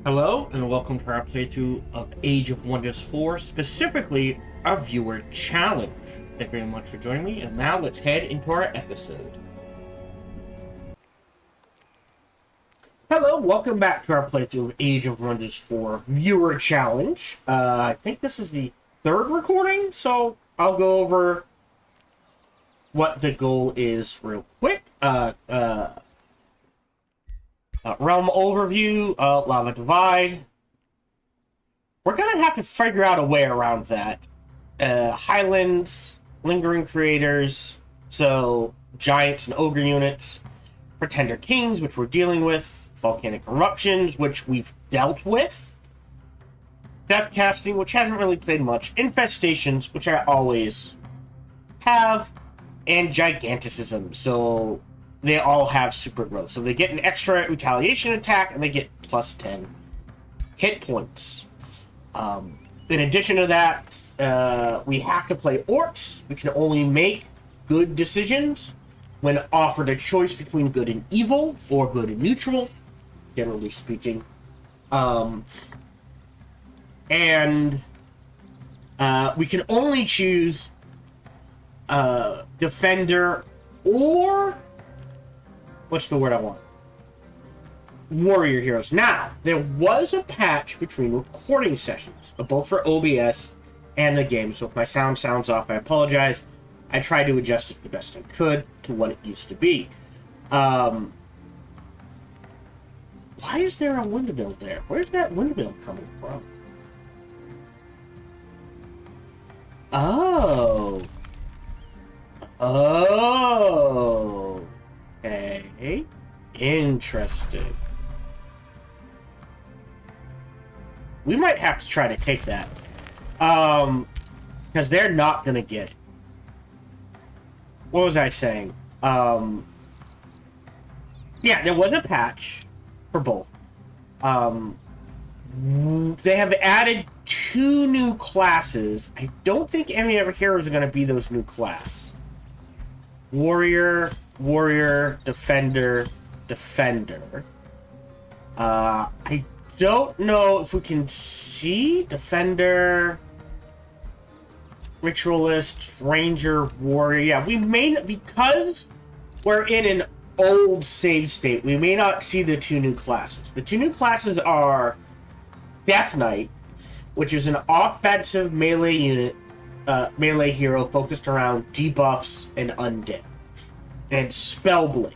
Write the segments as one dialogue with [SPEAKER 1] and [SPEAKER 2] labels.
[SPEAKER 1] Hello, and welcome to our playthrough of Age of Wonders 4, specifically our viewer challenge. Thank you very much for joining me, and now let's head into our episode. Hello, welcome back to our playthrough of Age of Wonders 4 viewer challenge. I think this is the third recording, so I'll go over what the goal is real quick. Realm overview, lava divide. We're gonna have to figure out a way around that. Highlands, lingering creators, so giants and ogre units, pretender kings, which we're dealing with, volcanic eruptions, which we've dealt with, death casting, which hasn't really played much, infestations, which I always have, and giganticism. So they all have super growth. So they get an extra retaliation attack, and they get plus 10 hit points. In addition to that, we have to play orcs. We can only make good decisions when offered a choice between good and evil, or good and neutral, generally speaking. And we can only choose defender or... what's the word I want? Warrior heroes. Now, there was a patch between recording sessions, both for OBS and the game, so if my sound sounds off, I apologize. I tried to adjust it the best I could to what it used to be. Why is there a windmill there? Where's that windmill coming from? Oh. Oh. Okay. Interesting. We might have to try to take that. Because they're not going to get it. What was I saying? Yeah, there was a patch for both. They have added 2 new classes. I don't think any of our heroes are going to be those new class. Warrior, defender. I don't know if we can see defender, ritualist, ranger, warrior. Yeah, we may not, because we're in an old save state, we may not see the 2 new classes. The 2 new classes are Death Knight, which is an offensive melee unit, melee hero focused around debuffs and undead, and Spellblade,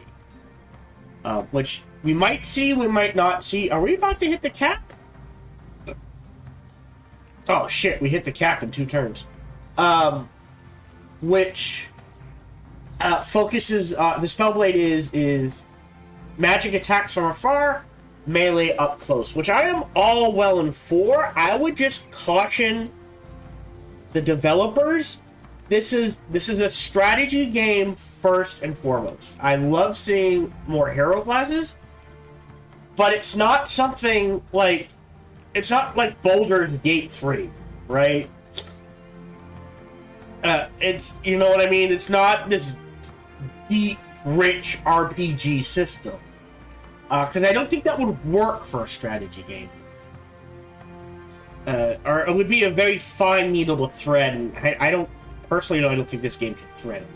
[SPEAKER 1] which we might see, we might not see. Are we about to hit the cap? Oh shit, we hit the cap in 2 turns. Which focuses, the Spellblade is magic attacks from afar, melee up close, which I am all well and for. I would just caution the developers. This is a strategy game first and foremost. I love seeing more hero classes, but it's not something like, it's not like Baldur's Gate 3, right? It's, you know what I mean? It's not this deep, rich RPG system. Because I don't think that would work for a strategy game. Or it would be a very fine needle to thread, and I don't think this game can thread it.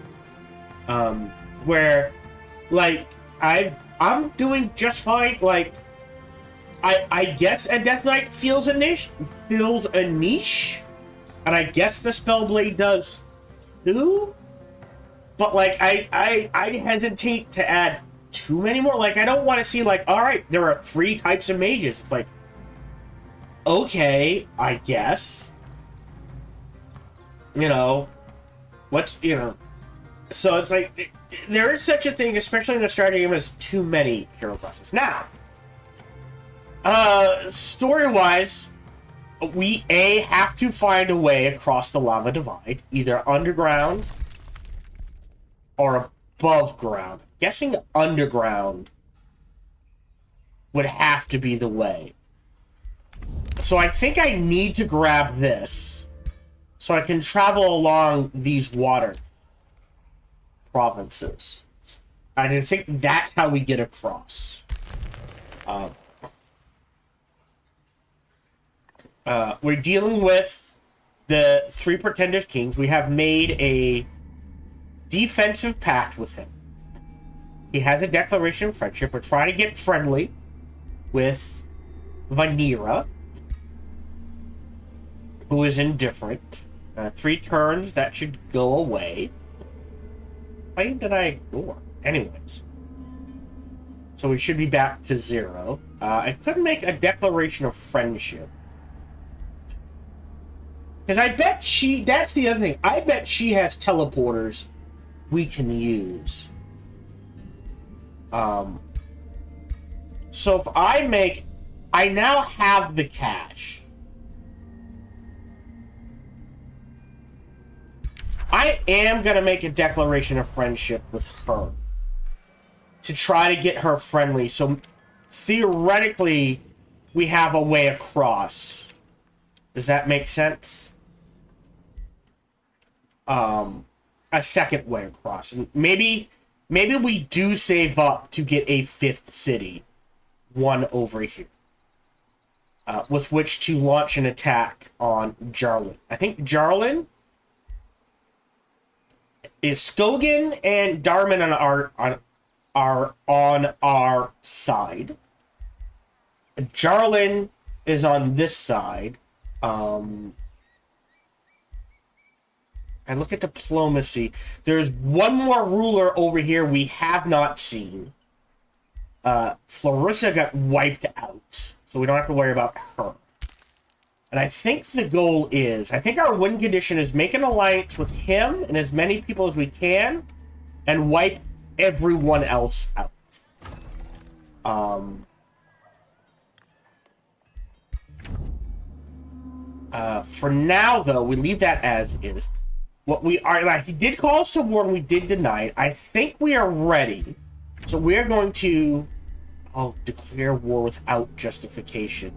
[SPEAKER 1] Where, like, I'm doing just fine. Like, I guess a Death Knight fills a niche, and I guess the Spellblade does too. But like, I hesitate to add too many more. Like, I don't want to see, like, all right, there are 3 types of mages. It's like, okay, I guess. You know, so it's like, there is such a thing, especially in a strategy game, as too many hero classes. Now, story-wise, we have to find a way across the lava divide, either underground or above ground. Guessing underground would have to be the way. So I think I need to grab this so I can travel along these water provinces. I think that's how we get across. We're dealing with the 3 Pretenders Kings. We have made a defensive pact with him. He has a declaration of friendship. We're trying to get friendly with Vanira, who is indifferent. 3 turns, that should go away. Why did I ignore? Anyways. So we should be back to 0. I could make a declaration of friendship. Because I bet she... That's the other thing. I bet she has teleporters we can use. So if I make... I now have the cash. I am going to make a declaration of friendship with her. To try to get her friendly. So, theoretically, we have a way across. Does that make sense? A second way across. And maybe we do save up to get a 5th city. One over here. With which to launch an attack on Jarlin. I think Jarlin is Skogan and Darman are on our side. Jarlin is on this side. I look at diplomacy. There's one more ruler over here we have not seen. Clarissa got wiped out, so we don't have to worry about her. And I think the goal is, I think our win condition is make an alliance with him and as many people as we can, and wipe everyone else out. For now, though, we leave that as is. What we are, like, he did call us to war and we did deny it. I think we are ready. So we are going to, declare war without justification.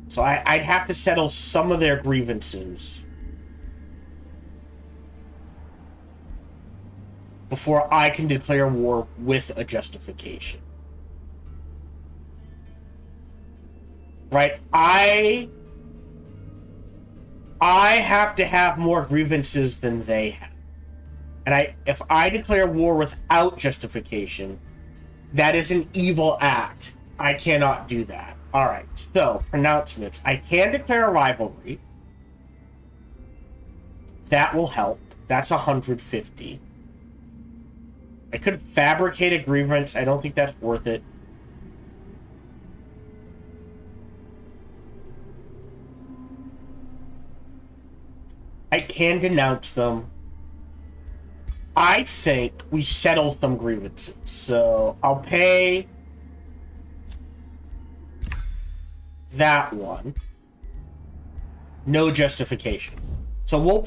[SPEAKER 1] So I'd have to settle some of their grievances before I can declare war with a justification. Right? I have to have more grievances than they have. And if I declare war without justification, that is an evil act. I cannot do that. Alright, so, pronouncements. I can declare a rivalry. That will help. That's 150. I could fabricate a grievance. I don't think that's worth it. I can denounce them. I think we settle some grievances. So I'll pay that one. No justification. So we'll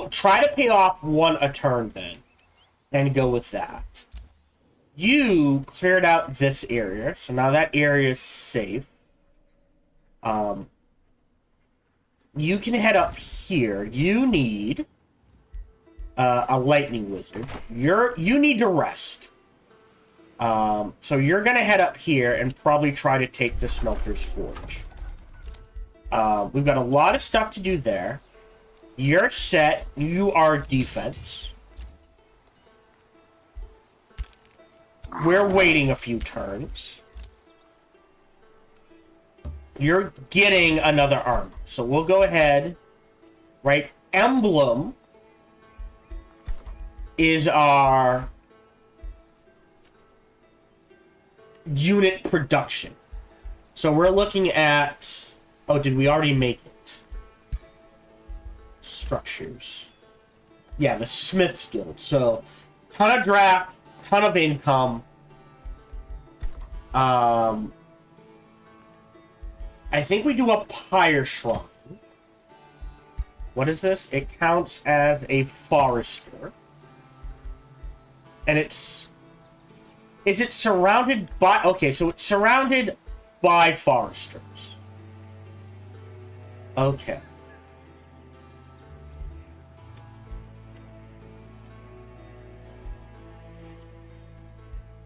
[SPEAKER 1] try to pay off one a turn then. And go with that. You cleared out this area. So now that area is safe. You can head up here. You need a lightning wizard. You need to rest. So you're gonna head up here and probably try to take the smelter's forge. We've got a lot of stuff to do there. You're set. You are defense. We're waiting a few turns. You're getting another armor. So we'll go ahead. Right? Emblem is our unit production. So we're looking at... Oh, did we already make it? Structures. Yeah, the Smith's Guild. So, ton of draft, ton of income. I think we do a pyre shrine. What is this? It counts as a forester. And it's... Is it surrounded by... Okay, so it's surrounded by foresters. Okay.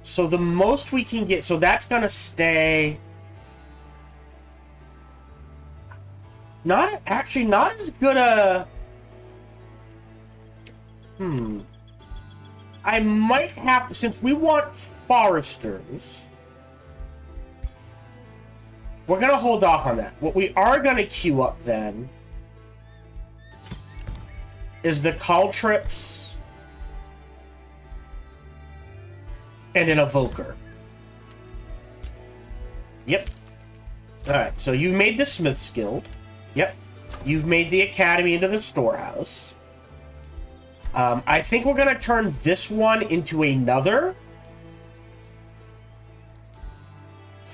[SPEAKER 1] So the most we can get... So that's going to stay... Not actually not as good a. I might have, since we want foresters. We're gonna hold off on that. What we are gonna queue up then is the caltrips and an evoker. Yep. Alright, so you've made the Smith's Guild. Yep. You've made the Academy into the storehouse. I think we're gonna turn this one into another.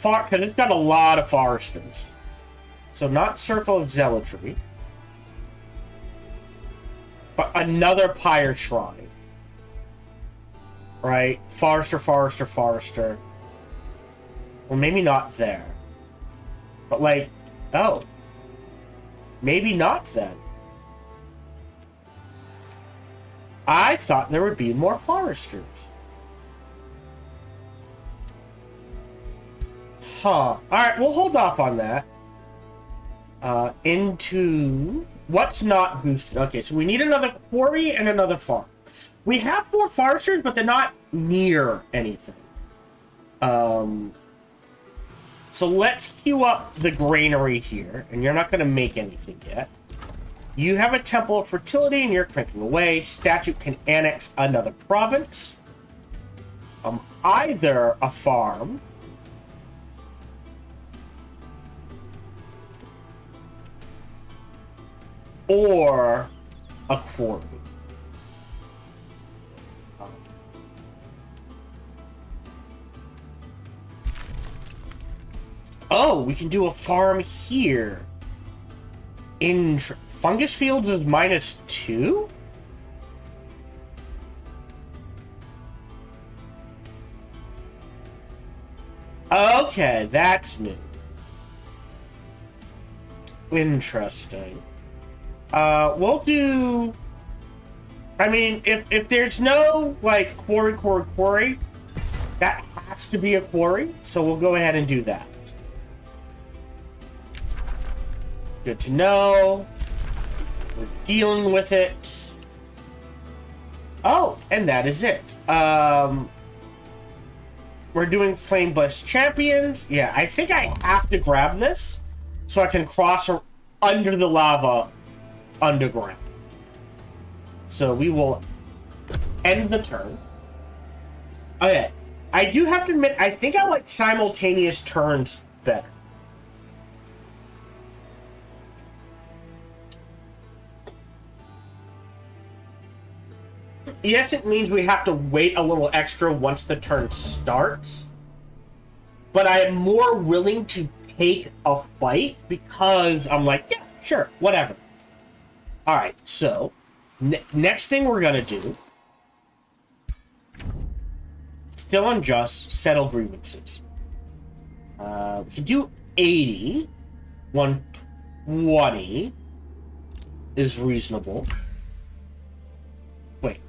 [SPEAKER 1] Because it's got a lot of foresters. So not Circle of Zealotry. But another Pyre Shrine. Right? Forester, Forester, Forester. Well, maybe not there. But like, oh. Maybe not then. I thought there would be more foresters. Huh. Alright, we'll hold off on that. Into... What's not boosted? Okay, so we need another quarry and another farm. We have 4 foresters, but they're not near anything. So let's queue up the granary here, and you're not going to make anything yet. You have a Temple of Fertility, and you're cranking away. Statute can annex another province. Either a farm... or a quarry. Oh, we can do a farm here. In Fungus Fields is -2? Okay, that's new. Interesting. We'll do... I mean, if there's no, like, quarry, that has to be a quarry, so we'll go ahead and do that. Good to know. We're dealing with it. Oh, and that is it. We're doing Flame Blessed Champions. Yeah, I think I have to grab this so I can cross under the lava underground. So we will end the turn. Okay. I do have to admit, I think I like simultaneous turns better. Yes, it means we have to wait a little extra once the turn starts. But I am more willing to take a fight because I'm like, yeah, sure, whatever. Alright, so, next thing we're gonna do, still unjust, settle grievances. We can do 80. 120 is reasonable. Wait.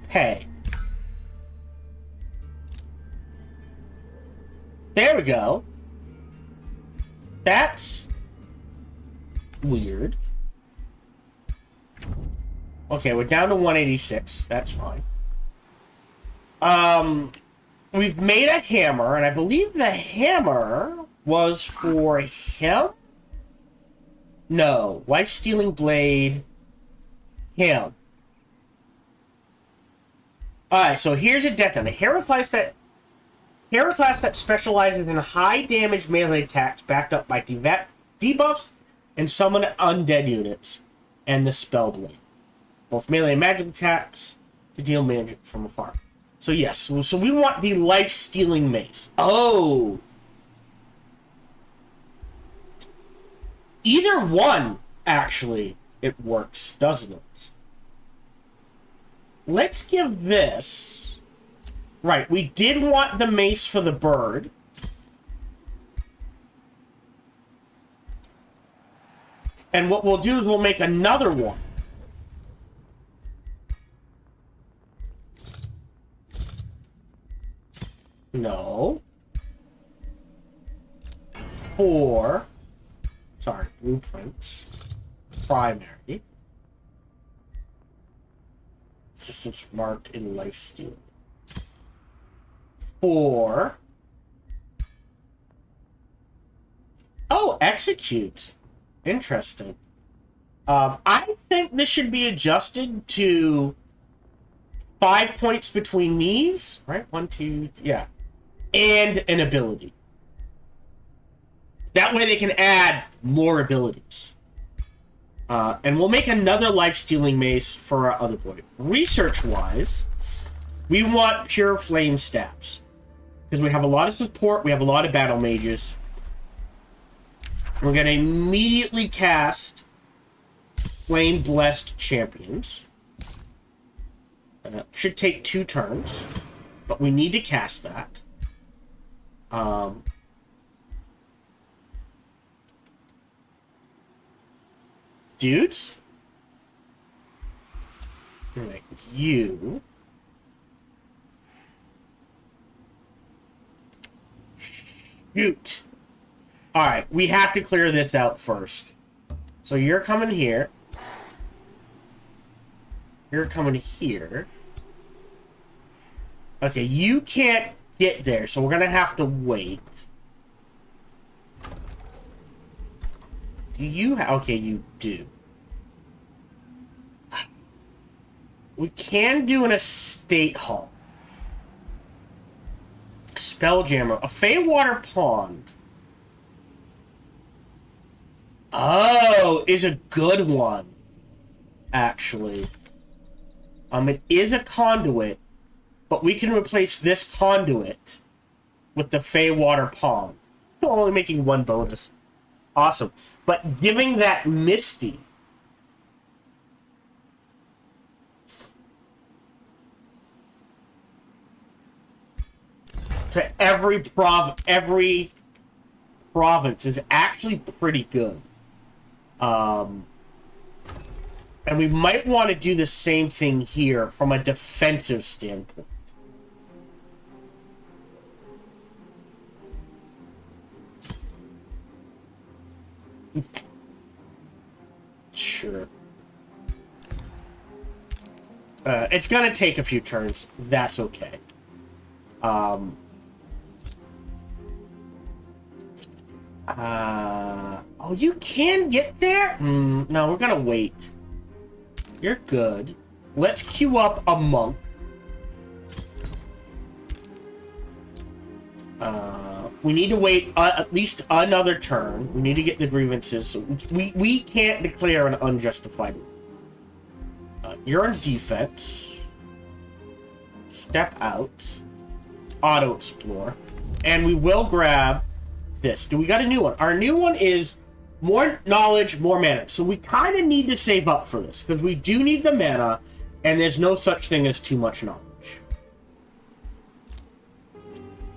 [SPEAKER 1] Pay. There we go. That's weird. Okay, we're down to 186. That's fine. We've made a hammer, and I believe the hammer was for him? No. Life-stealing blade. Him. Alright, so here's a death on a hero class that specializes in high damage melee attacks backed up by debuffs and summon undead units, and the Spellblade. Both melee and magic attacks to deal magic from afar. So yes, so we want the life-stealing mace. Oh! Either one, actually, it works, doesn't it? Let's give this... Right, we did want the mace for the bird. And what we'll do is we'll make another one. No. 4. Sorry, blueprints. Primary. Systems marked in lifesteal. 4. Oh, execute. Interesting. I think this should be adjusted to 5 points between these, right? 1, 2, yeah. And an ability. That way they can add more abilities. And we'll make another life-stealing mace for our other boy. Research-wise, we want pure flame staffs. Because we have a lot of support, we have a lot of battle mages. We're going to immediately cast Flame-Blessed Champions. Should take 2 turns, but we need to cast that. Dudes? Alright, you... Shoot! Alright, we have to clear this out first. So you're coming here. You're coming here. Okay, you can't get there, so we're gonna have to wait. Do you have... Okay, you do. We can do an estate hall. Spelljammer. A Feywater Pond. Oh, is a good one. Actually. It is a conduit, but we can replace this conduit with the Feywater Pond. Only making 1 bonus. Awesome. But giving that Misty to every province is actually pretty good. And we might want to do the same thing here from a defensive standpoint. Sure. It's gonna take a few turns. That's okay. Oh, you can get there? No, we're gonna wait. You're good. Let's queue up a monk. We need to wait at least another turn. We need to get the grievances. So we can't declare an unjustified. You're in defense. Step out. Auto explore. And we will grab this. Do we got a new one? Our new one is more knowledge, more mana. So we kind of need to save up for this. Because we do need the mana. And there's no such thing as too much knowledge.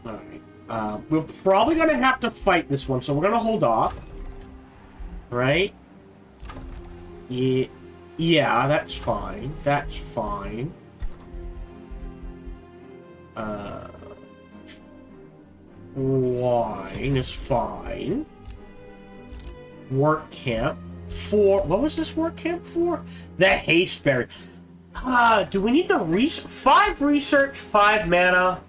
[SPEAKER 1] Alright. We're probably going to have to fight this one. So we're going to hold off. Right? Yeah, that's fine. That's fine. Wine is fine. Work camp. What was this work camp for? The hasteberry. Do we need the 5 research, 5 mana?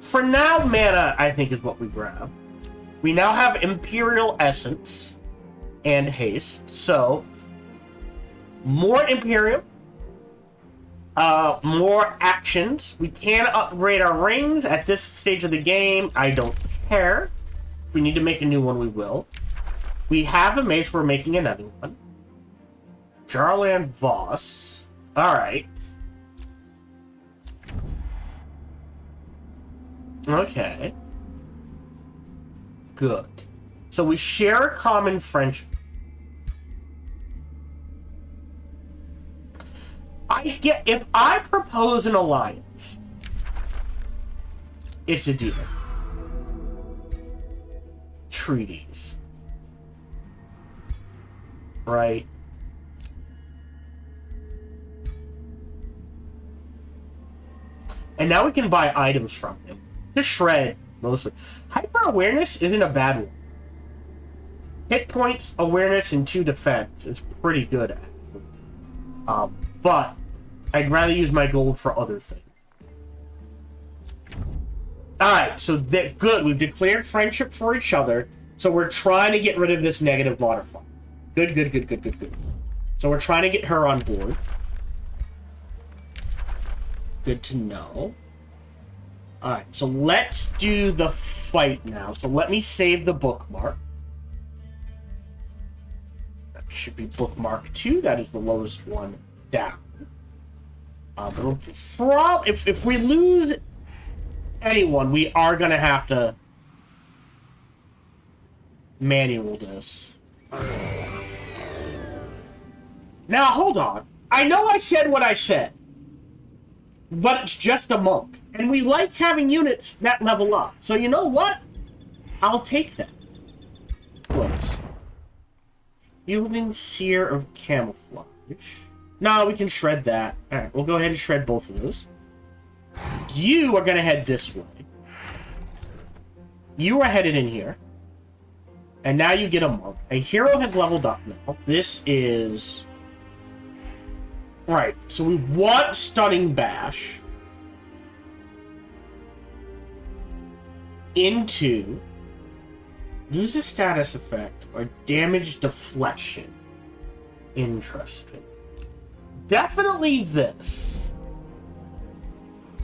[SPEAKER 1] For now, mana, I think, is what we grab. We now have Imperial Essence and Haste. So, more Imperium. More actions. We can upgrade our rings at this stage of the game. I don't care. If we need to make a new one, we will. We have a mace. We're making another one. Jarland Voss. Alright. Okay. Good. So we share a common friendship. If I propose an alliance, it's a deal. Treaties. Right? And now we can buy items from him. To shred, mostly. Hyper-awareness isn't a bad one. Hit points, awareness, and 2 defense is pretty good at it. But I'd rather use my gold for other things. Alright, so good. We've declared friendship for each other, so we're trying to get rid of this negative modifier. Good, good, good, good, good, good. So we're trying to get her on board. Good to know. Alright, so let's do the fight now. So let me save the bookmark. That should be bookmark 2. That is the lowest one down. If we lose anyone, we are going to have to manual this. Now, hold on. I know I said what I said, but it's just a monk. And we like having units that level up. So you know what? I'll take that. Close. Yielding Seer of Camouflage. No, we can shred that. Alright, we'll go ahead and shred both of those. You are going to head this way. You are headed in here. And now you get a monk. A hero has leveled up now. This is... Right, so we want Stunning Bash into lose a status effect or damage deflection. Interesting. Definitely this.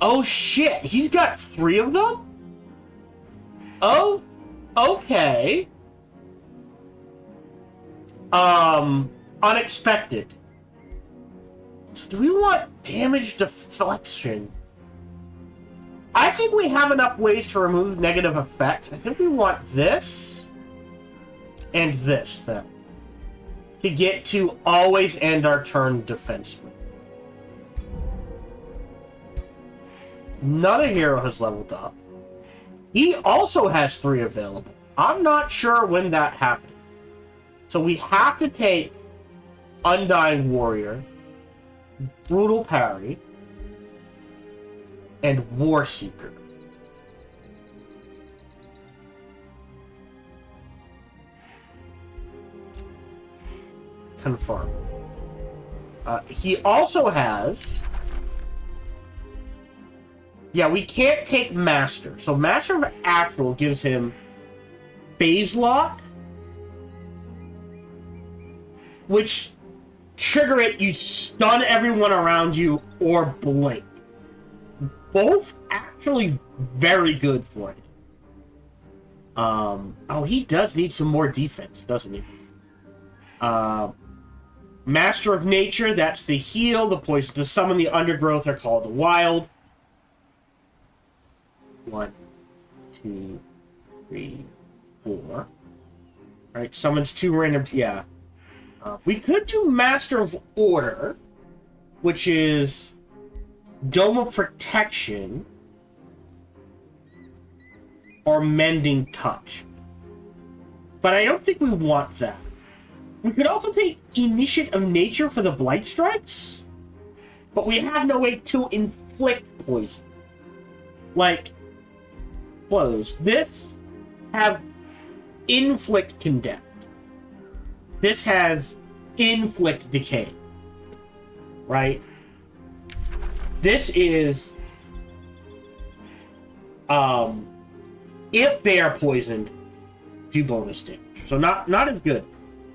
[SPEAKER 1] Oh shit, he's got 3 of them? Oh, okay. Unexpected. So do we want damage deflection? I think we have enough ways to remove negative effects. I think we want this and this, then, to get to always end our turn defensively. Another hero has leveled up. He also has 3 available. I'm not sure when that happened. So we have to take Undying Warrior, Brutal Parry, and War Seeker. Confirm. He also has... Yeah, we can't take Master. So Master of Actual gives him Phase Lock, which trigger it, you stun everyone around you or blink. Both actually very good for it. Oh, he does need some more defense, doesn't he? Master of Nature, that's the heal. The poison to summon the undergrowth are called the wild. 1, 2, 3, 4. Alright, summons 2 random... Yeah. We could do Master of Order, which is Dome of Protection or Mending Touch. But I don't think we want that. We could also take Initiate of Nature for the Blight Strikes, but we have no way to inflict poison. Like, close. This have Inflict Condemned. This has Inflict Decay. Right? This is... if they are poisoned, do bonus damage. So not as good.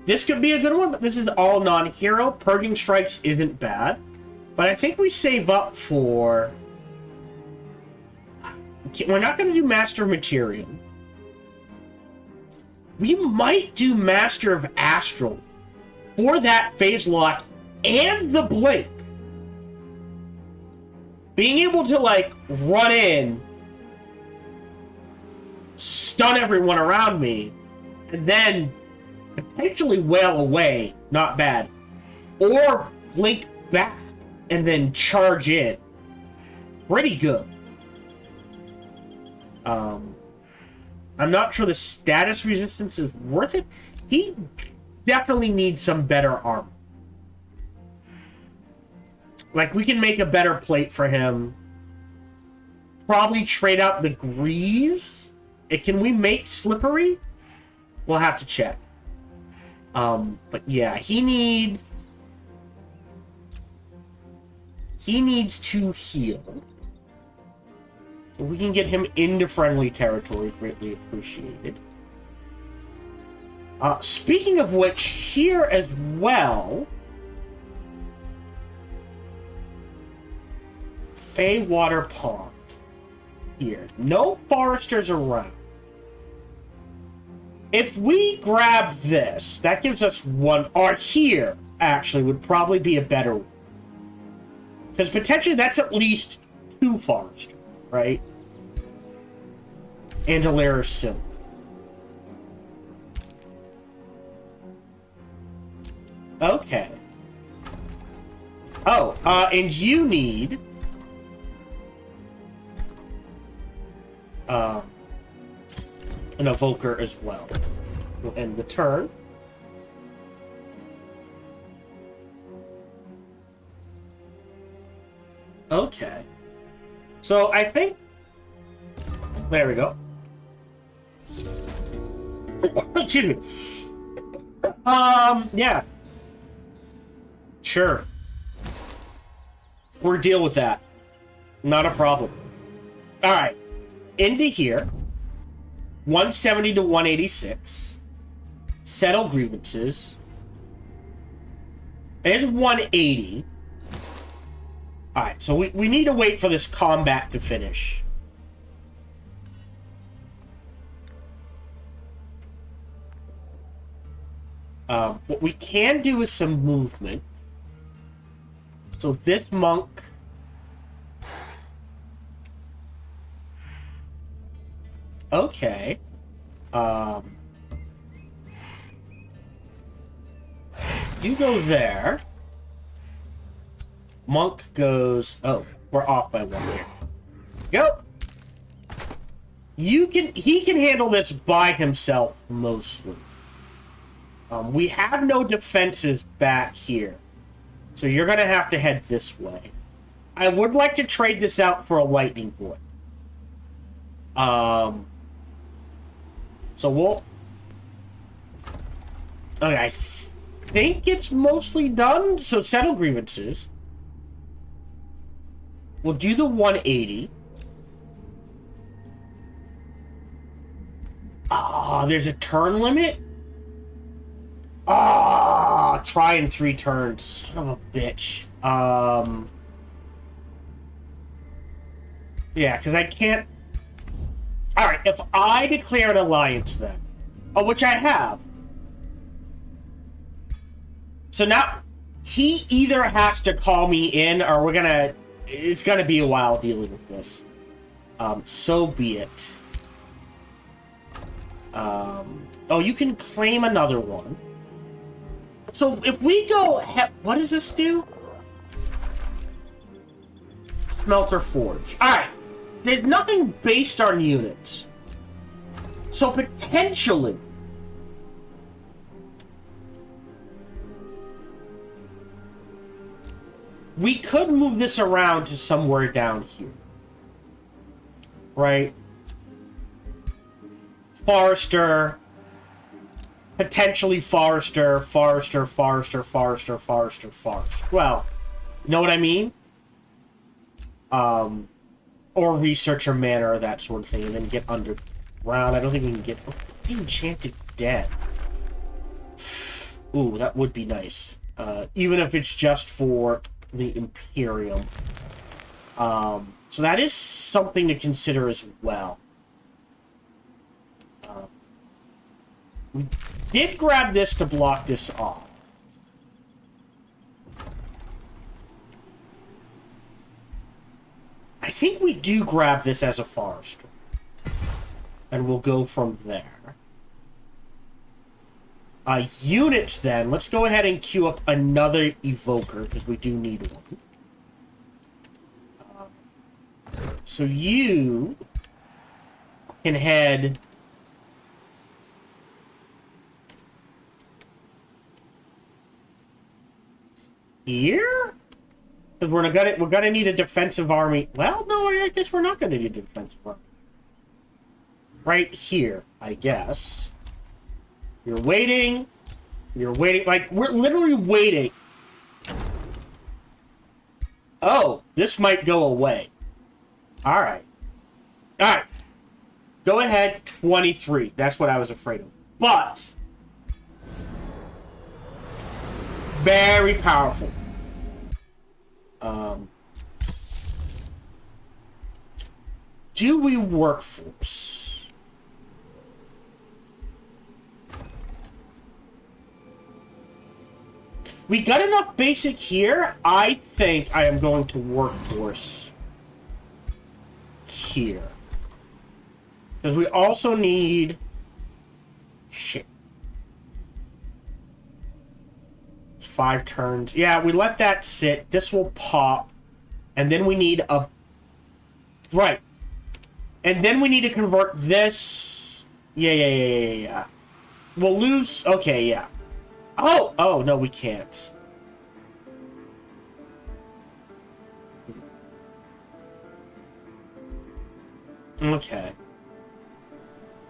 [SPEAKER 1] This could be a good one, but this is all non-hero. Purging Strikes isn't bad. But I think we save up for... We're not going to do Master of Material. We might do Master of Astral for that phase lock and the blink. Being able to, like, run in, stun everyone around me, and then potentially wail away, not bad. Or blink back and then charge in. Pretty good. I'm not sure the status resistance is worth it. He definitely needs some better armor. Like, we can make a better plate for him. probably trade out the Greaves. Can we make Slippery? We'll have to check. But yeah, he needs to heal. If we can get him into friendly territory, greatly appreciated. Speaking of which, here as well, Feywater Pond. Here. No foresters around. If we grab this, that gives us one, or here, actually, would probably be a better one. Because potentially that's at least 2 foresters, right? And a layer of silk. Okay. Oh, and you need... an evoker as well. We'll end the turn. Okay. So I think... There we go. Excuse me. Yeah. Sure. We'll deal with that. Not a problem. Alright. Into here. 170 to 186. Settle grievances. There's 180. Alright, so we need to wait for this combat to finish. What we can do is some movement. So this monk... Okay. You go there. Monk goes... Oh, we're off by 1 here. Go! He can handle this by himself, mostly. We have no defenses back here. So you're going to have to head this way. I would like to trade this out for a lightning bolt. So we'll... Okay, I think it's mostly done. So settle grievances. We'll do the 180. Ah, there's a turn limit? Ah, try in 3 turns. Son of a bitch. Yeah, because I can't... Alright, if I declare an alliance then... Oh, which I have. So now, he either has to call me in, or we're gonna... It's gonna be a while dealing with this. So be it. Oh, you can claim another one. So if we go... What does this do? Smelter Forge. Alright. There's nothing based on units. So potentially... we could move this around to somewhere down here. Right? Forester... Potentially Forester, Forester, Forester, Forester, Forester, Forester. Well, you know what I mean? Or Researcher Manor, or that sort of thing, and then get underground. I don't think we can get... Oh, the Enchanted Den. Ooh, that would be nice. Even if it's just for the Imperium. So that is something to consider as well. We did grab this to block this off. I think we do grab this as a forester. And we'll go from there. Units then. Let's go ahead and queue up another evoker, because we do need one. So you can head... here? Because we're gonna need a defensive army. Well, no, I guess we're not gonna need a defensive army. Right here, I guess. You're waiting. You're waiting. Like, we're literally waiting. Oh, this might go away. Alright. Alright. Go ahead, 23. That's what I was afraid of. But very powerful. Do we workforce? We got enough basic here. I think I am going to workforce here. Because we also need... Shit. 5 turns. Yeah, we let that sit. This will pop. And then we need a... Right. And then we need to convert this... Yeah. We'll lose... Okay, yeah. Oh, no, we can't. Okay.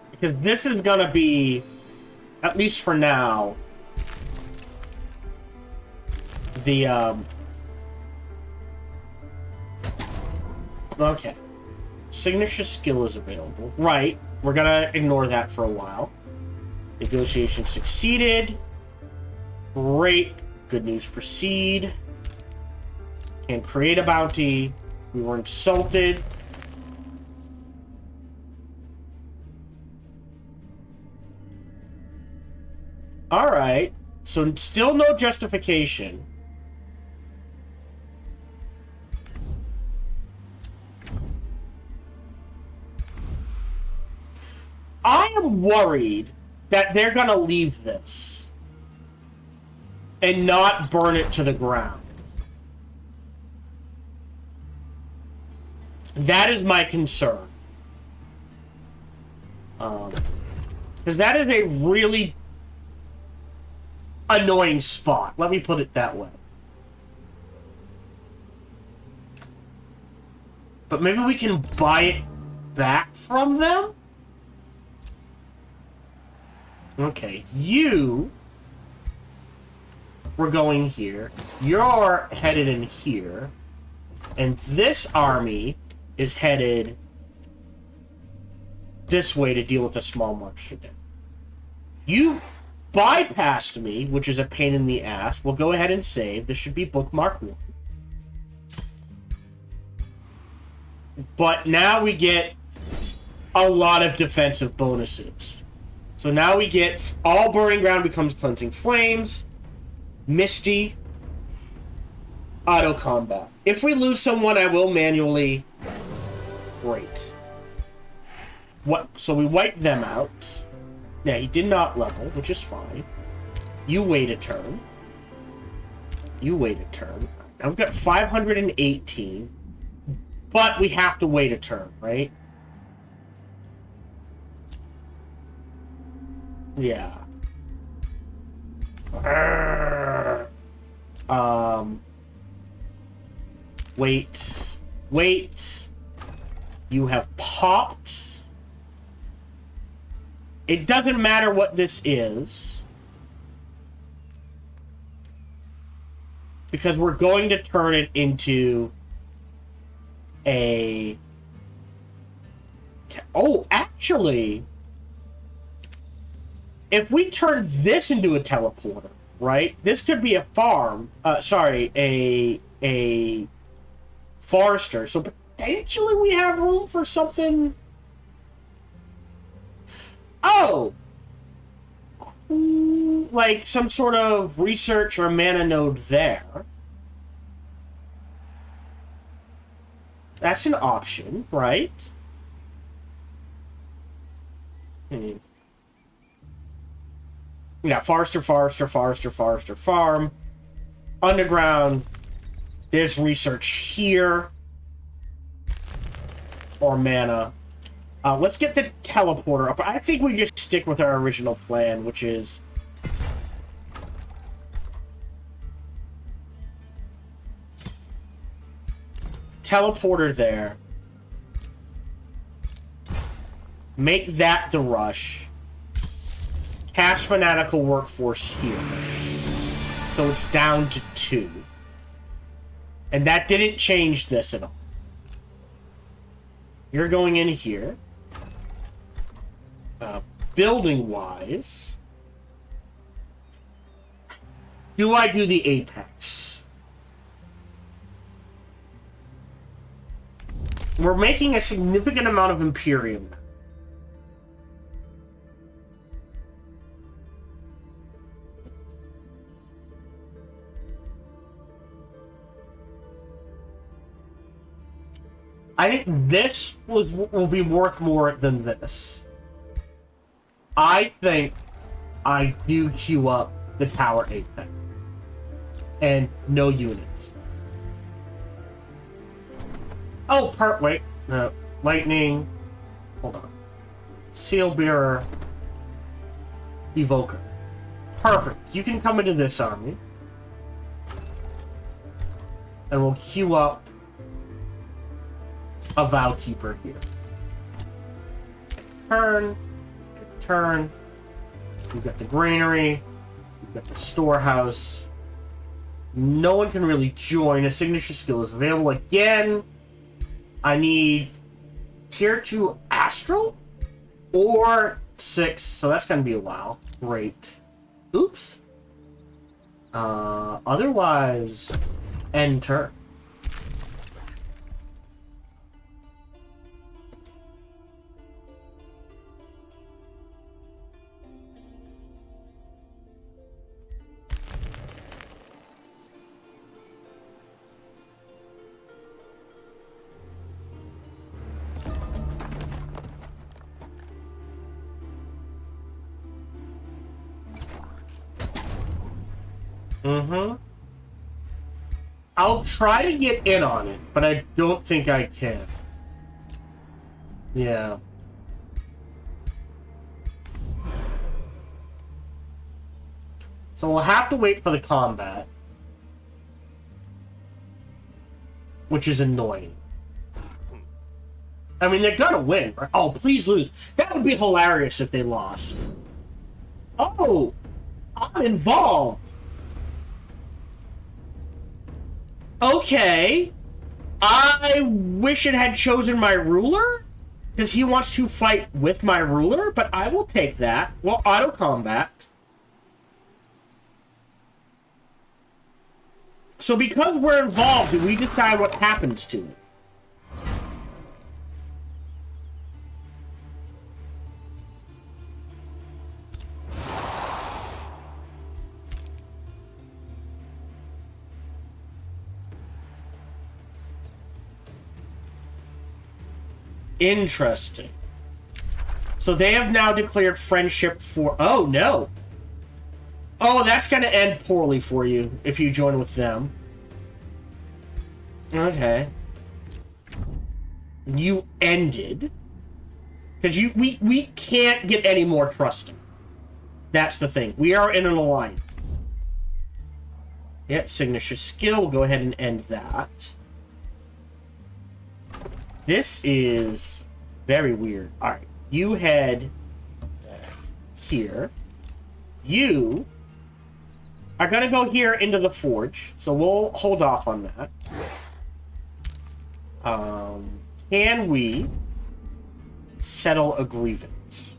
[SPEAKER 1] Because this is gonna be, at least for now, the, okay. Signature skill is available. Right. We're gonna ignore that for a while. Negotiation succeeded. Great. Good news, proceed. Can create a bounty. We were insulted. Alright. So still no justification. I am worried that they're gonna leave this and not burn it to the ground. That is my concern. Because that is a really annoying spot. Let me put it that way. But maybe we can buy it back from them? Okay, we're going here. You're headed in here. And this army is headed this way to deal with the small march today. You bypassed me, which is a pain in the ass. We'll go ahead and save. This should be bookmark 1. But now we get a lot of defensive bonuses. So now we get all burning ground becomes cleansing flames, misty, auto combat. If we lose someone, I will manually. Great. What? So we wipe them out. Yeah, he did not level, which is fine. You wait a turn. You wait a turn. Now we've got 518, but we have to wait a turn, right? Yeah. Wait. You have popped. It doesn't matter what this is. Because we're going to turn it into a... Oh, actually... If we turn this into a teleporter, right? This could be a farm. A forester. So potentially we have room for something. Oh! Like some sort of research or mana node there. That's an option, right? Yeah, forester, farm. Underground. There's research here. Or mana. Let's get the teleporter up. I think we just stick with our original plan, which is... teleporter there. Make that the rush. Cast Fanatical Workforce here. So it's down to 2. And that didn't change this at all. You're going in here. Building-wise, do I do the Apex? We're making a significant amount of Imperium. I think this will be worth more than this. I think I do queue up the Tower Apex. And no units. Oh, wait. No. Lightning. Hold on. Seal Bearer. Evoker. Perfect. You can come into this army. And we'll queue up a Vowkeeper here. Turn. We've got the granary. We've got the storehouse. No one can really join. A signature skill is available again. I need tier 2 Astral or 6, so that's going to be a while. Great. Oops. Otherwise, end turn. I'll try to get in on it, but I don't think I can. Yeah. So we'll have to wait for the combat. Which is annoying. I mean, they're gonna win, right? Oh, please lose. That would be hilarious if they lost. Oh! I'm involved! Okay. I wish it had chosen my ruler, because he wants to fight with my ruler, but I will take that. Well, auto combat. So because we're involved, do we decide what happens to it? Interesting. So they have now declared friendship for... Oh, no. Oh, that's going to end poorly for you if you join with them. Okay. You ended. Because we can't get any more trusting. That's the thing. We are in an alliance. Yeah, signature skill. We'll go ahead and end that. This is very weird. Alright, you head here. You are going to go here into the forge, so we'll hold off on that. Can we settle a grievance?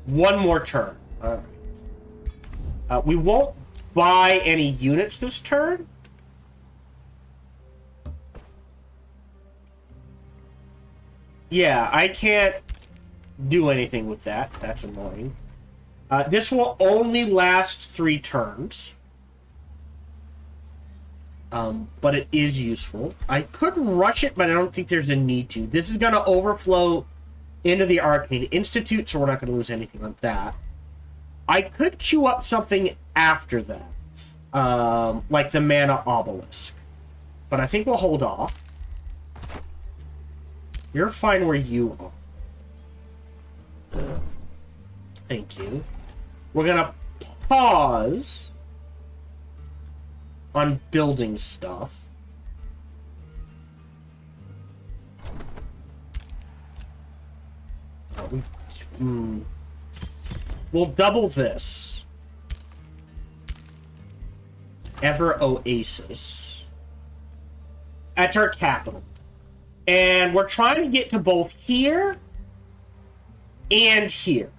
[SPEAKER 1] One more turn. Alright. We won't buy any units this turn. Yeah, I can't do anything with that. That's annoying. This will only last 3 turns. But it is useful. I could rush it, but I don't think there's a need to. This is going to overflow into the Arcane Institute, so we're not going to lose anything on that. I could queue up something after that. Like the Mana Obelisk. But I think we'll hold off. You're fine where you are. Thank you. We're gonna pause on building stuff. We'll double this. Ever Oasis. That's our capital. And we're trying to get to both here and here.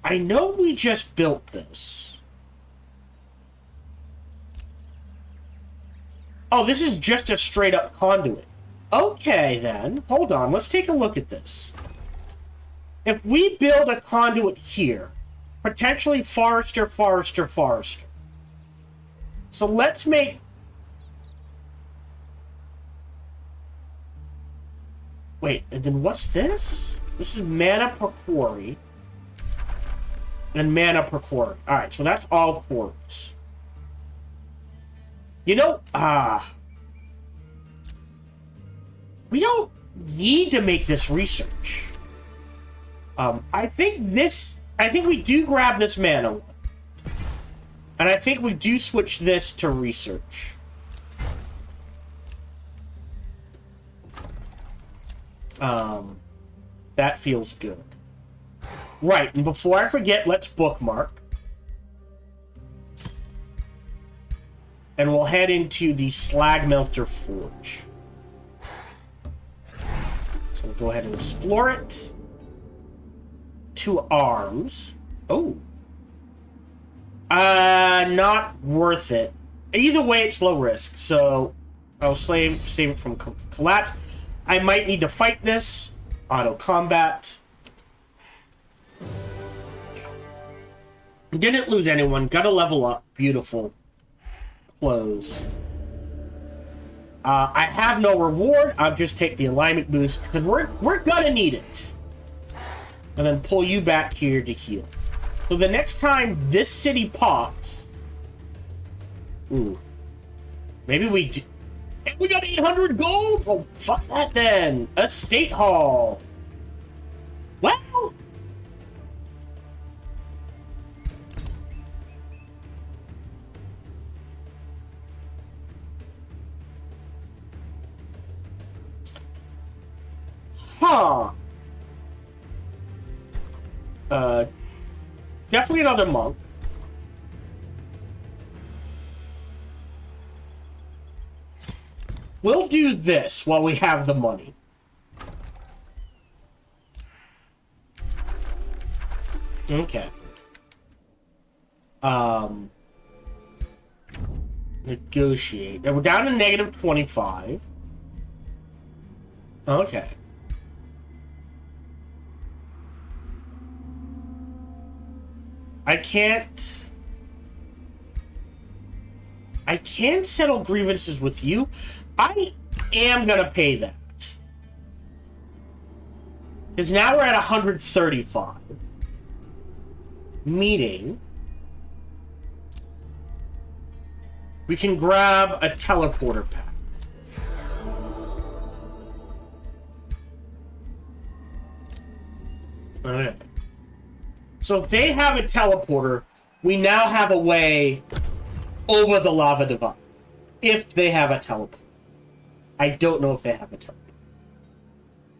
[SPEAKER 1] I know we just built this. Oh, this is just a straight up conduit. Okay, then. Hold on. Let's take a look at this. If we build a conduit here, potentially Forester, Forester, Forester. So let's make... Wait, and then what's this? This is mana per quarry. And mana per quarry. Alright, so that's all quarries. You know, we don't need to make this research. I think we do grab this mana one. And I think we do switch this to research. That feels good. Right, and before I forget, let's bookmark. And we'll head into the Slag Melter Forge. So we'll go ahead and explore it. 2 arms. Oh. Not worth it. Either way, it's low risk, so I'll save it from collapse. I might need to fight this. Auto combat. Didn't lose anyone. Gotta level up. Beautiful. Close. I have no reward. I'll just take the alignment boost because we're gonna need it. And then pull you back here to heal. So the next time this city pops, ooh, maybe we do. We got 800 gold. Oh, fuck that then. Estate Hall. Well. Huh. Definitely another monk. We'll do this while we have the money. Okay. Negotiate. And we're down to negative 25. Okay. I can't settle grievances with you. I am gonna pay that. Because now we're at 135. Meaning we can grab a teleporter pack. Alright. So if they have a teleporter, we now have a way over the lava divide. If they have a teleporter. I don't know if they have a teleporter.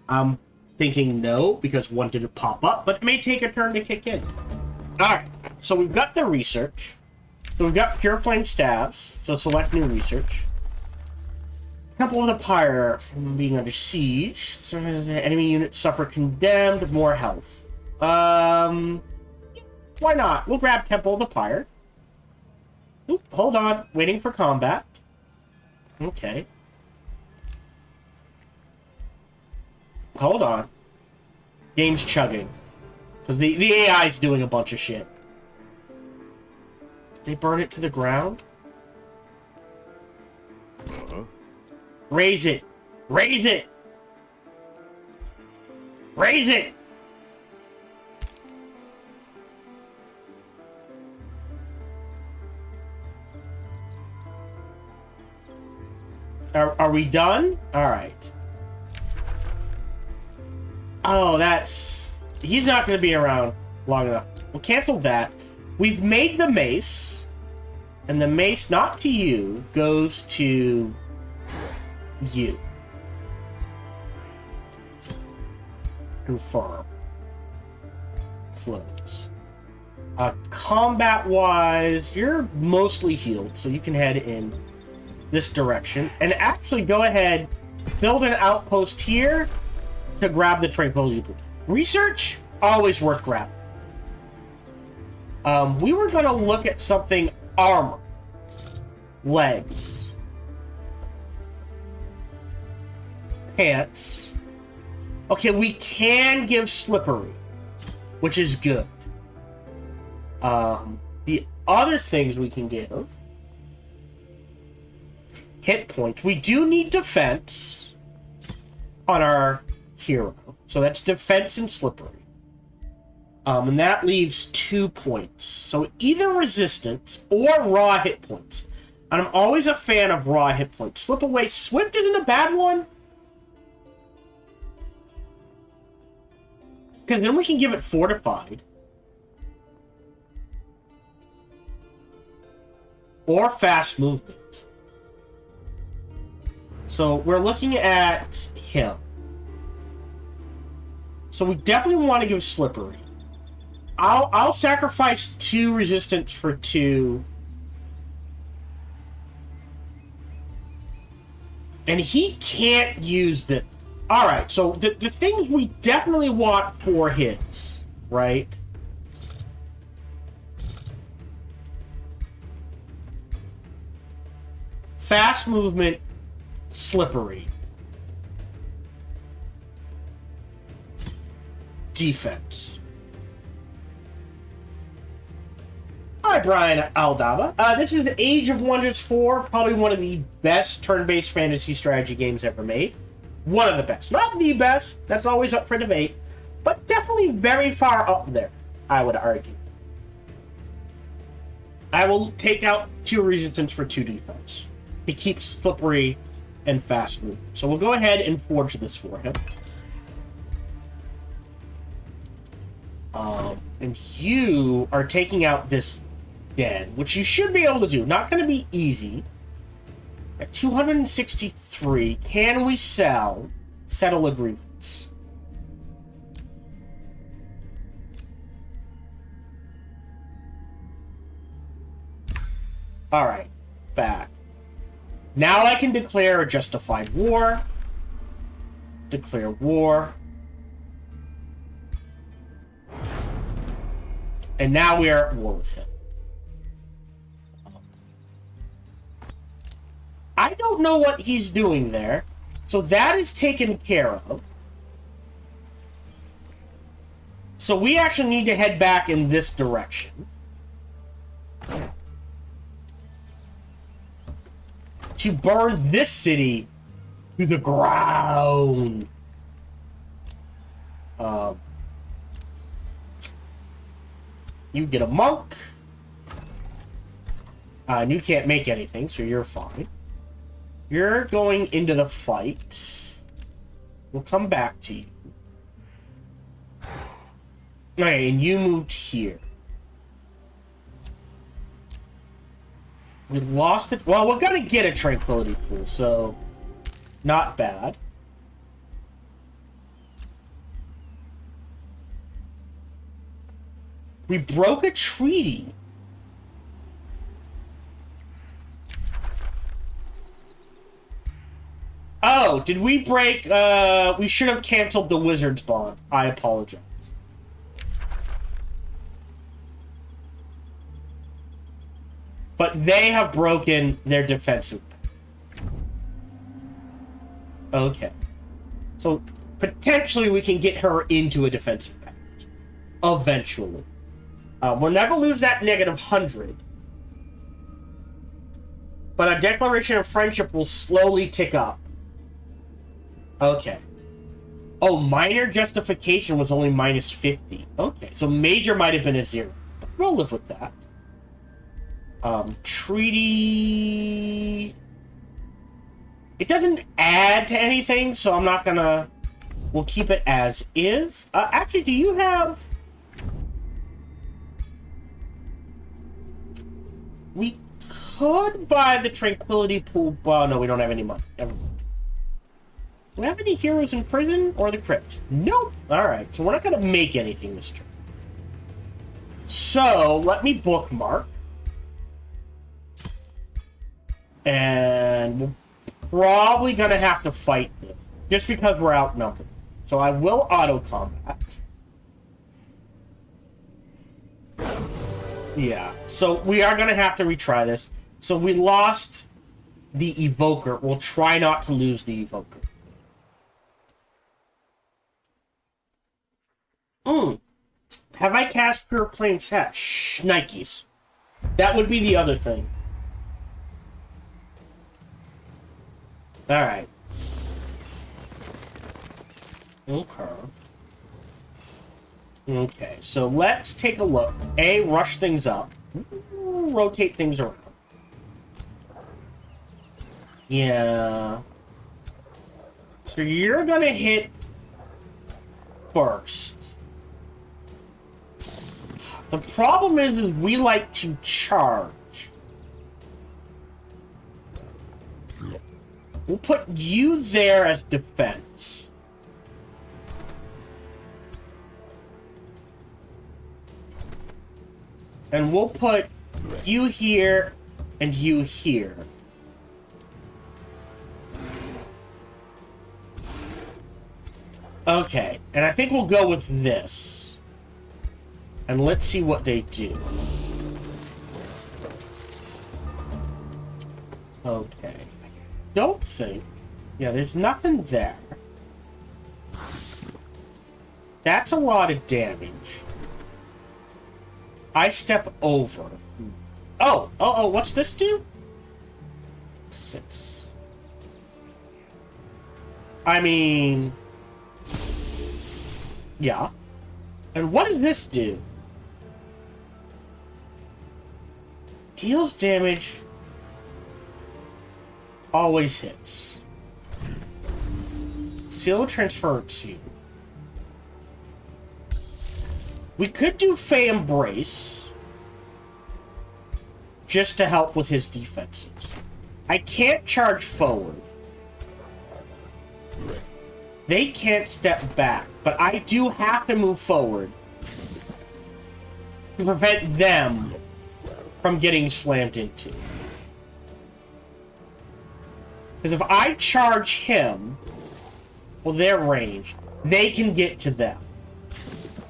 [SPEAKER 1] I'm thinking no, because one didn't pop up, but it may take a turn to kick in. Alright, so we've got the research. So we've got Pure Flame Staves, so select new research. Temple of the Pyre from being under siege. So enemy units suffer condemned, more health. Why not? We'll grab Temple of the Pyre. Oop, hold on. Waiting for combat. Okay. Hold on. Game's chugging. Because the AI is doing a bunch of shit. Did they burn it to the ground? Raise it! Raise it! Raise it! Are we done? Alright. Oh, that's... He's not going to be around long enough. We'll cancel that. We've made the mace. And the mace, not to you, goes to you. Confirm. Close. Combat-wise, you're mostly healed, so you can head in this direction. And actually, go ahead, build an outpost here to grab the Tranquility Boost. Research, always worth grabbing. We were going to look at something armor. Legs. Pants. Okay, we can give Slippery, which is good. The other things we can give... Hit points. We do need defense on our hero. So that's defense and Slippery. And that leaves 2 points. So either resistance or raw hit points. And I'm always a fan of raw hit points. Slip away. Swift isn't a bad one. Because then we can give it fortified. Or fast movement. So we're looking at him. So we definitely want to give Slippery. I'll sacrifice 2 resistance for 2. And he can't use the... Alright, so the things we definitely want for hits, right? Fast movement, Slippery. Defense. Hi, Brian Aldaba. This is Age of Wonders 4, probably one of the best turn-based fantasy strategy games ever made. One of the best. Not the best, that's always up for debate, but definitely very far up there, I would argue. I will take out 2 resistance for 2 defense. He keeps Slippery and fast move. So we'll go ahead and forge this for him. And you are taking out this den, which you should be able to do. Not going to be easy. At 263, can we settle a grievance? Alright, back. Now I can declare a justified war. Declare war. And now we are at war with him. I don't know what he's doing there. So that is taken care of. So we actually need to head back in this direction. To burn this city to the ground. You get a monk. And you can't make anything, so you're fine. You're going into the fight. We'll come back to you. Okay, and you moved here. We lost it. Well, we're gonna get a tranquility pool, so not bad. We broke a treaty. Oh, did we break... we should have canceled the Wizard's Bond. I apologize. But they have broken their defensive. Okay. So, potentially we can get her into a defensive pact. Eventually. We'll never lose that -100. But our declaration of friendship will slowly tick up. Okay. Oh, minor justification was only -50. Okay, so major might have been a 0. We'll live with that. Treaty... It doesn't add to anything, so I'm not gonna We'll keep it as is. Actually, do you have... We could buy the Tranquility Pool... Well, no, we don't have any money. Never mind. Do we have any heroes in prison or the crypt? Nope. Alright, so we're not going to make anything this turn. So, let me bookmark. And we're probably going to have to fight this. Just because we're outnumbered. So I will auto-combat. Yeah. So we are going to have to retry this. So we lost the Evoker. We'll try not to lose the Evoker. Have I cast Pure Flame Set? Shnikes. That would be the other thing. Alright. Okay. Okay, so let's take a look. A, rush things up. Rotate things around. Yeah. So you're gonna hit first. The problem is we like to charge. We'll put you there as defense. And we'll put you here and you here. Okay, and I think we'll go with this. And let's see what they do. Okay. Don't think. Yeah, there's nothing there. That's a lot of damage. I step over. Oh, what's this do? 6. I mean... Yeah. And what does this do? Deals damage. Always hits. Seal transfer to. We could do Fey Embrace. Just to help with his defenses. I can't charge forward. They can't step back. But I do have to move forward. To prevent them from getting slammed into. Because if I charge him, well, their range, they can get to them.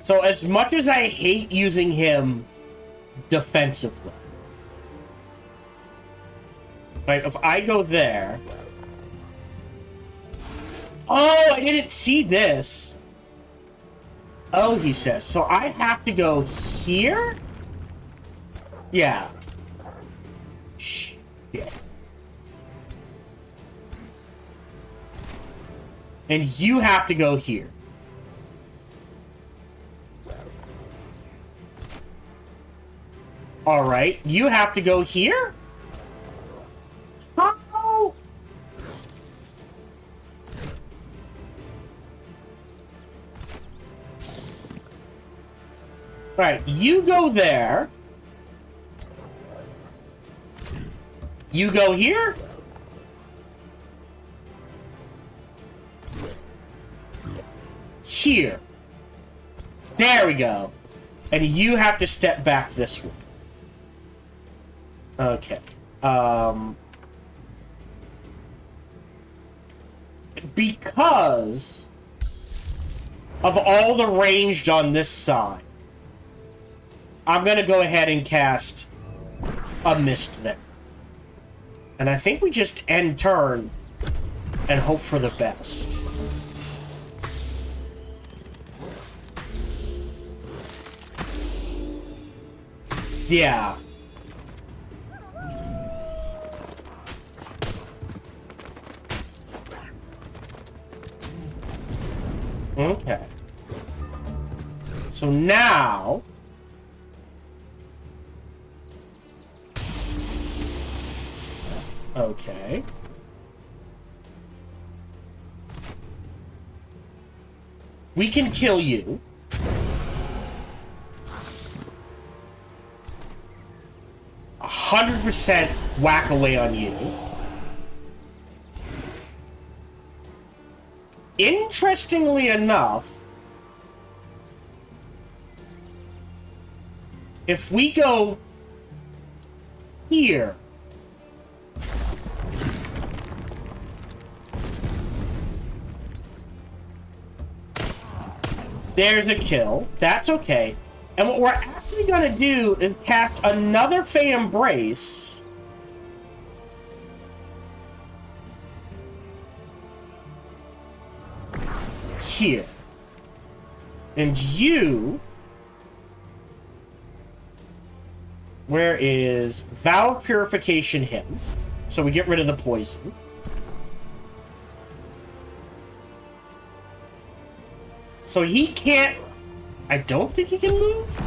[SPEAKER 1] So as much as I hate using him defensively, right, if I go there... Oh, I didn't see this. Oh, he says. So I have to go here? Yeah. Shit. And you have to go here. Alright, you have to go here? Oh! Alright, you go there. You go here? Here. There we go. And you have to step back this way. Okay. Because of all the ranged on this side, I'm going to go ahead and cast a mist there. And I think we just end turn and hope for the best. Yeah. Okay. So now... Okay. We can kill you. A 100% whack away on you. Interestingly enough, if we go here, there's a kill. That's okay. And what we're actually going to do is cast another Fey Embrace. Here. And you... Where is Vow of Purification him? So we get rid of the poison. So he can't... I don't think he can move?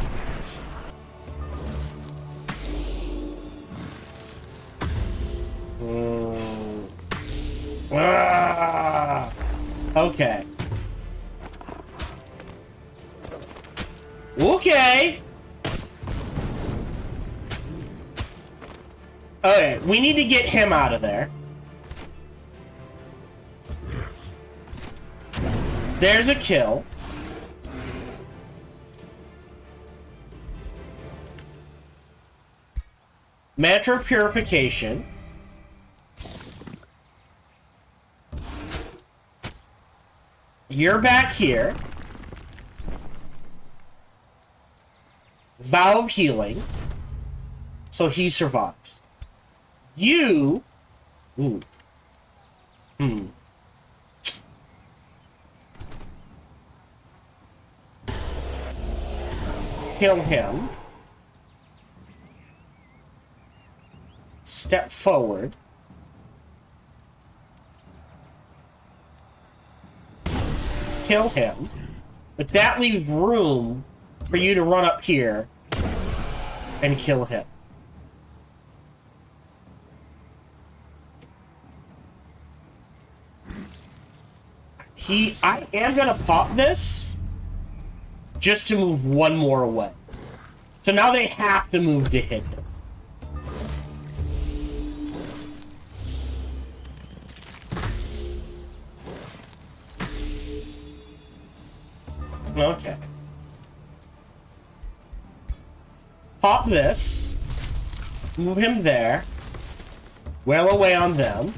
[SPEAKER 1] Okay. Okay! Okay, we need to get him out of there. There's a kill. Mantra of Purification. You're back here. Vow of Healing. So he survives. You... Ooh. Kill him. Step forward. Kill him. But that leaves room for you to run up here and kill him. I am gonna pop this just to move one more away. So now they have to move to hit him. Okay. Pop this. Move him there. Well away on them.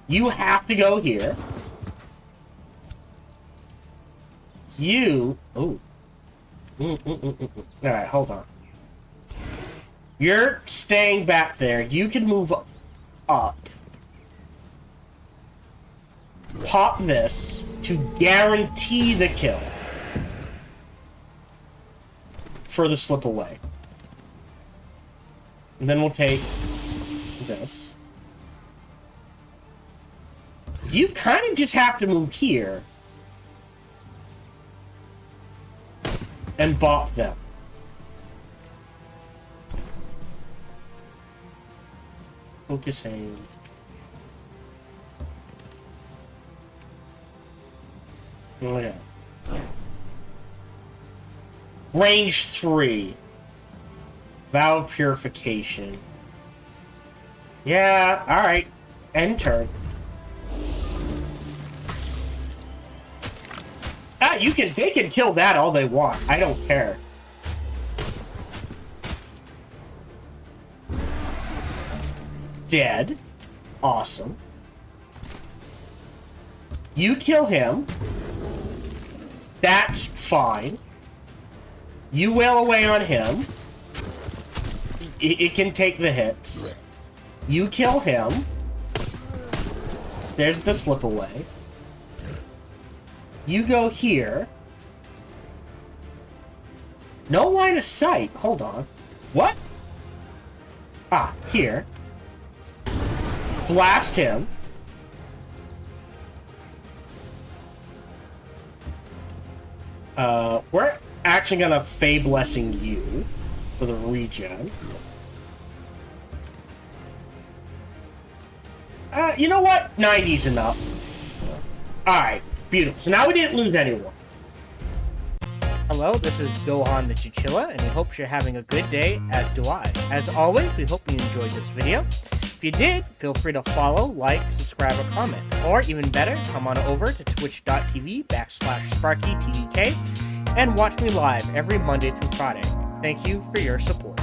[SPEAKER 1] You have to go here. You... Oh. Alright, hold on. You're staying back there. You can move up. Pop this to guarantee the kill. Further slip away. And then we'll take this. You kind of just have to move here. And bop them. Focusing. Oh, yeah. Range 3. Vow of Purification. Yeah, alright. End turn. Ah, they can kill that all they want. I don't care. Dead. Awesome. You kill him. That's fine. You wail away on him. It can take the hits. You kill him. There's the slip away. You go here. No line of sight. Hold on. What? Ah, here. Blast him. We're actually gonna Fey Blessing you for the regen. You know what? 90's enough. Alright, beautiful. So now we didn't lose anyone.
[SPEAKER 2] Hello, this is Gohan the Chinchilla, and we hope you're having a good day, as do I. As always, we hope you enjoyed this video. If you did, feel free to follow, like, subscribe, or comment. Or, even better, come on over to twitch.tv/sparkytdk and watch me live every Monday through Friday. Thank you for your support.